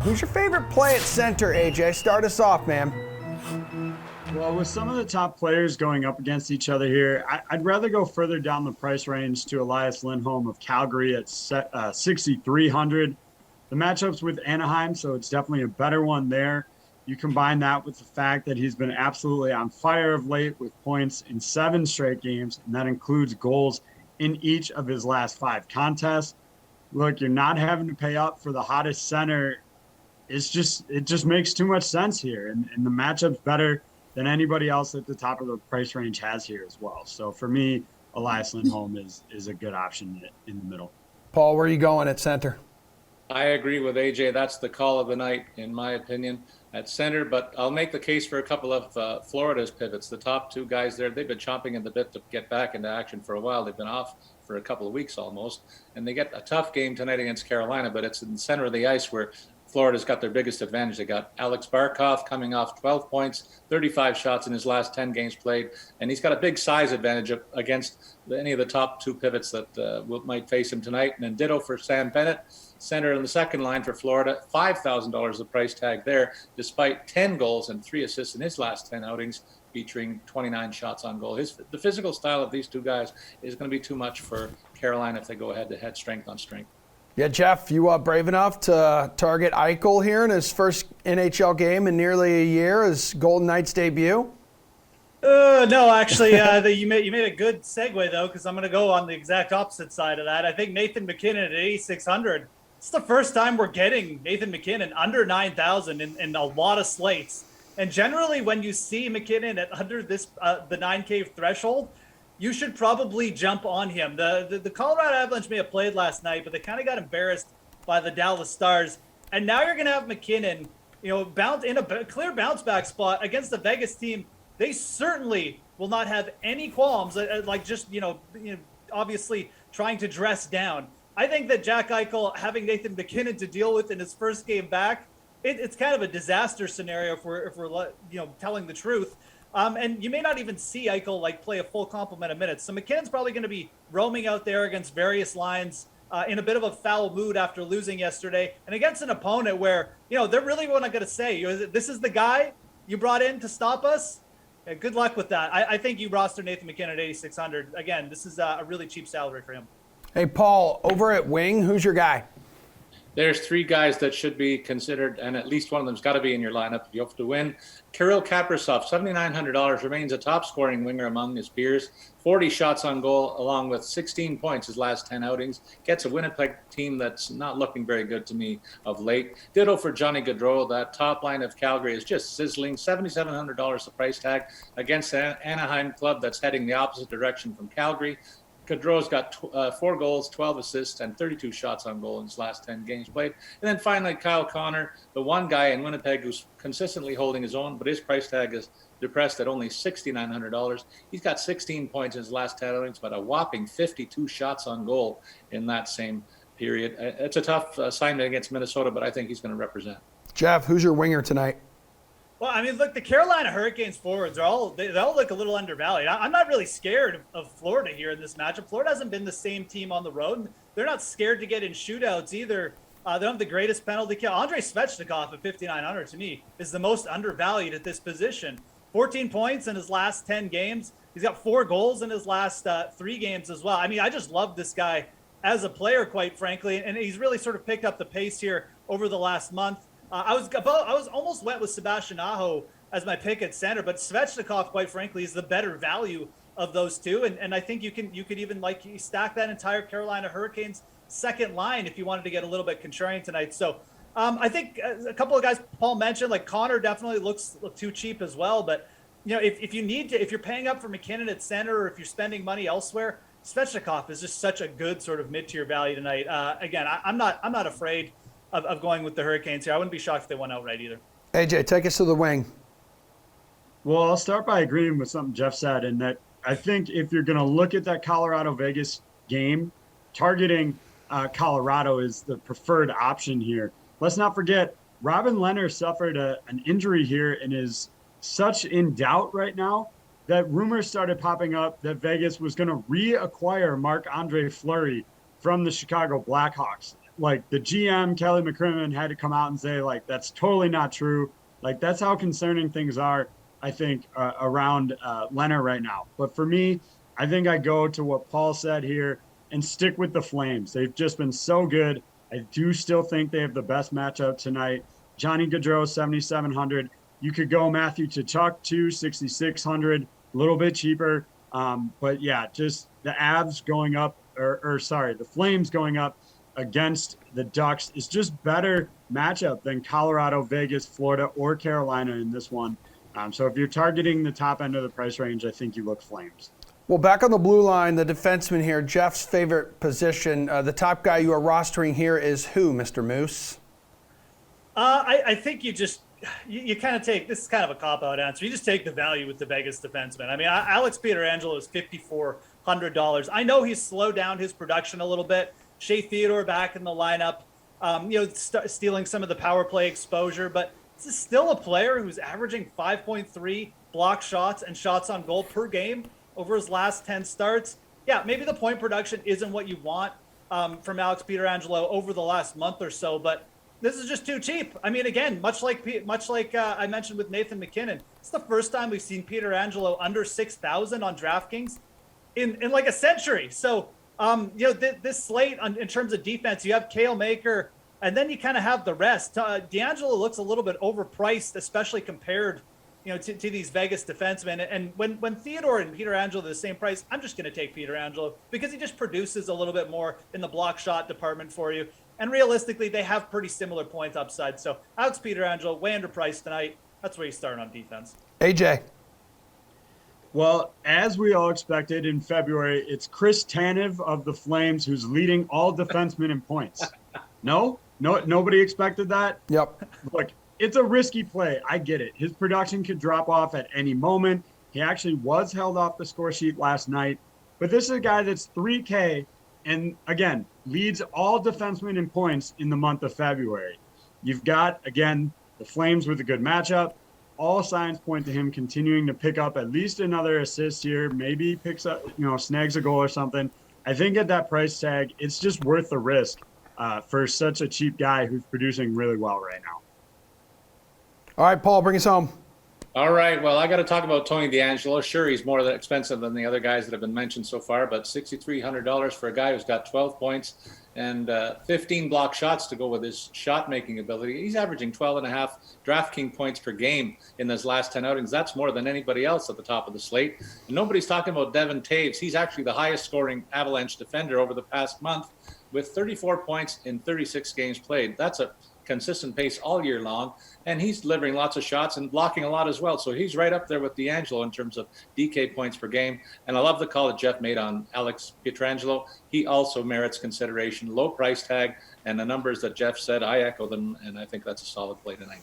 Who's your favorite play at center, AJ? Start us off, man. Well, with some of the top players going up against each other here, I'd rather go further down the price range to Elias Lindholm of Calgary at 6,300. The matchup's with Anaheim, so it's definitely a better one there. You combine that with the fact that he's been absolutely on fire of late with points in 7 straight games, and that includes goals in each of his last 5 contests. Look, you're not having to pay up for the hottest center. It just makes too much sense here, and the matchup's better than anybody else at the top of the price range has here as well. So for me, Elias Lindholm is a good option in the middle. Paul, where are you going at center? I agree with AJ. That's the call of the night, in my opinion, at center. But I'll make the case for a couple of Florida's pivots. The top 2 guys there, they've been chomping at the bit to get back into action for a while. They've been off for a couple of weeks almost. And they get a tough game tonight against Carolina, but it's in the center of the ice where Florida's got their biggest advantage. They got Alex Barkov coming off 12 points, 35 shots in his last 10 games played, and he's got a big size advantage against any of the top 2 pivots that might face him tonight. And then ditto for Sam Bennett, center in the second line for Florida, $5,000 the price tag there, despite 10 goals and 3 assists in his last 10 outings, featuring 29 shots on goal. The physical style of these 2 guys is going to be too much for Carolina if they go head-to-head, strength on strength. Yeah, Jeff, you brave enough to target Eichel here in his first NHL game in nearly a year, his Golden Knights debut? No, actually, you made a good segue, though, because I'm going to go on the exact opposite side of that. I think Nathan MacKinnon at 8,600. It's the first time we're getting Nathan MacKinnon under 9,000 in a lot of slates. And generally, when you see MacKinnon at under this the 9K threshold, you should probably jump on him. The Colorado Avalanche may have played last night, but they kind of got embarrassed by the Dallas Stars. And now you're going to have MacKinnon, bounce in a clear bounce back spot against the Vegas team. They certainly will not have any qualms, obviously trying to dress down. I think that Jack Eichel having Nathan MacKinnon to deal with in his first game back, it's kind of a disaster scenario if we're telling the truth. And you may not even see Eichel play a full complement of minutes. So McKinnon's probably going to be roaming out there against various lines in a bit of a foul mood after losing yesterday, and against an opponent where they're really not going to say, this is the guy you brought in to stop us. Yeah, good luck with that. I think you roster Nathan MacKinnon at 8,600. Again, this is a really cheap salary for him. Hey, Paul, over at wing, who's your guy? There's 3 guys that should be considered, and at least one of them's got to be in your lineup if you have to win. Kirill Kaprizov, $7,900, remains a top-scoring winger among his peers. 40 shots on goal, along with 16 points his last 10 outings. Gets a Winnipeg team that's not looking very good to me of late. Ditto for Johnny Gaudreau. That top line of Calgary is just sizzling. $7,700 the price tag against an Anaheim club that's heading the opposite direction from Calgary. Gaudreau's got 4 goals, 12 assists, and 32 shots on goal in his last 10 games played. And then finally, Kyle Connor, the one guy in Winnipeg who's consistently holding his own, but his price tag is depressed at only $6,900. He's got 16 points in his last 10 outings, but a whopping 52 shots on goal in that same period. It's a tough assignment against Minnesota, but I think he's going to represent. Jeff, who's your winger tonight? Well, I mean, look, the Carolina Hurricanes forwards they all look a little undervalued. I'm not really scared of Florida here in this matchup. Florida hasn't been the same team on the road. They're not scared to get in shootouts either. They don't have the greatest penalty kill. Andrei Svechnikov at 5,900 to me is the most undervalued at this position. 14 points in his last 10 games. He's got 4 goals in his last 3 games as well. I mean, I just love this guy as a player, quite frankly, and he's really sort of picked up the pace here over the last month. I was almost went with Sebastian Aho as my pick at center, but Svechnikov, quite frankly, is the better value of those 2. And I think you could even stack that entire Carolina Hurricanes second line if you wanted to get a little bit contrarian tonight. So I think a couple of guys Paul mentioned, Connor definitely looks too cheap as well. But if you're paying up for MacKinnon at center, or if you're spending money elsewhere, Svechnikov is just such a good sort of mid-tier value tonight. Again, I'm not afraid of going with the Hurricanes here. I wouldn't be shocked if they won outright either. AJ, take us to the wing. Well, I'll start by agreeing with something Jeff said, in that I think if you're going to look at that Colorado-Vegas game, targeting Colorado is the preferred option here. Let's not forget, Robin Lehner suffered an injury here and is such in doubt right now that rumors started popping up that Vegas was going to reacquire Marc-Andre Fleury from the Chicago Blackhawks. like the GM, Kelly McCrimmon, had to come out and say, like, that's totally not true. Like, that's how concerning things are, I think, around Leonard right now. But for me, I think I go to what Paul said here and stick with the Flames. They've just been so good. I do still think they have the best matchup tonight. Johnny Gaudreau, 7,700. You could go Matthew Tkachuk, too, 6,600, a little bit cheaper. But yeah, just the Avs going up, the Flames going up against the Ducks is just better matchup than Colorado, Vegas, Florida, or Carolina in this one. So if you're targeting the top end of the price range, I think you look Flames. Well, back on the blue line, the defenseman here, Jeff's favorite position. The top guy you are rostering here is who, Mr. Moose? I think you kind of take, this is kind of a cop-out answer. You just take the value with the Vegas defenseman. I mean, Alex Pietrangelo is $5,400. I know he's slowed down his production a little bit. Shea Theodore back in the lineup, stealing some of the power play exposure, but this is still a player who's averaging 5.3 block shots and shots on goal per game over his last 10 starts. Yeah, maybe the point production isn't what you want from Alex Pietrangelo over the last month or so, but this is just too cheap. I mean, again, much like I mentioned with Nathan MacKinnon, it's the first time we've seen Pietrangelo under 6,000 on DraftKings in like a century. So, this slate in terms of defense, you have Cale Maker, and then you kind of have the rest. D'Angelo looks a little bit overpriced, especially compared, to these Vegas defensemen. And when Theodore and Pietrangelo are the same price, I'm just going to take Pietrangelo because he just produces a little bit more in the block shot department for you. And realistically, they have pretty similar points upside. So Alex Pietrangelo, way underpriced tonight. That's where you start on defense. AJ. Well, as we all expected in February, it's Chris Tanev of the Flames who's leading all defensemen in points. No, nobody expected that. Yep. Look, it's a risky play. I get it. His production could drop off at any moment. He actually was held off the score sheet last night. But this is a guy that's 3K and, again, leads all defensemen in points in the month of February. You've got, again, the Flames with a good matchup. All signs point to him continuing to pick up at least another assist here. Maybe picks up, snags a goal or something. I think at that price tag, it's just worth the risk for such a cheap guy who's producing really well right now. All right, Paul, bring us home. All right. Well, I got to talk about Tony DeAngelo. Sure, he's more expensive than the other guys that have been mentioned so far, but $6,300 for a guy who's got 12 points and 15 block shots to go with his shot-making ability. He's averaging 12.5 DraftKings points per game in his last 10 outings. That's more than anybody else at the top of the slate. And nobody's talking about Devin Taves. He's actually the highest-scoring Avalanche defender over the past month with 34 points in 36 games played. That's a consistent pace all year long, and he's delivering lots of shots and blocking a lot as well. So he's right up there with DeAngelo in terms of DK points per game. And I love the call that Jeff made on Alex Pietrangelo. He also merits consideration. Low price tag, and the numbers that Jeff said, I echo them, and I think that's a solid play tonight.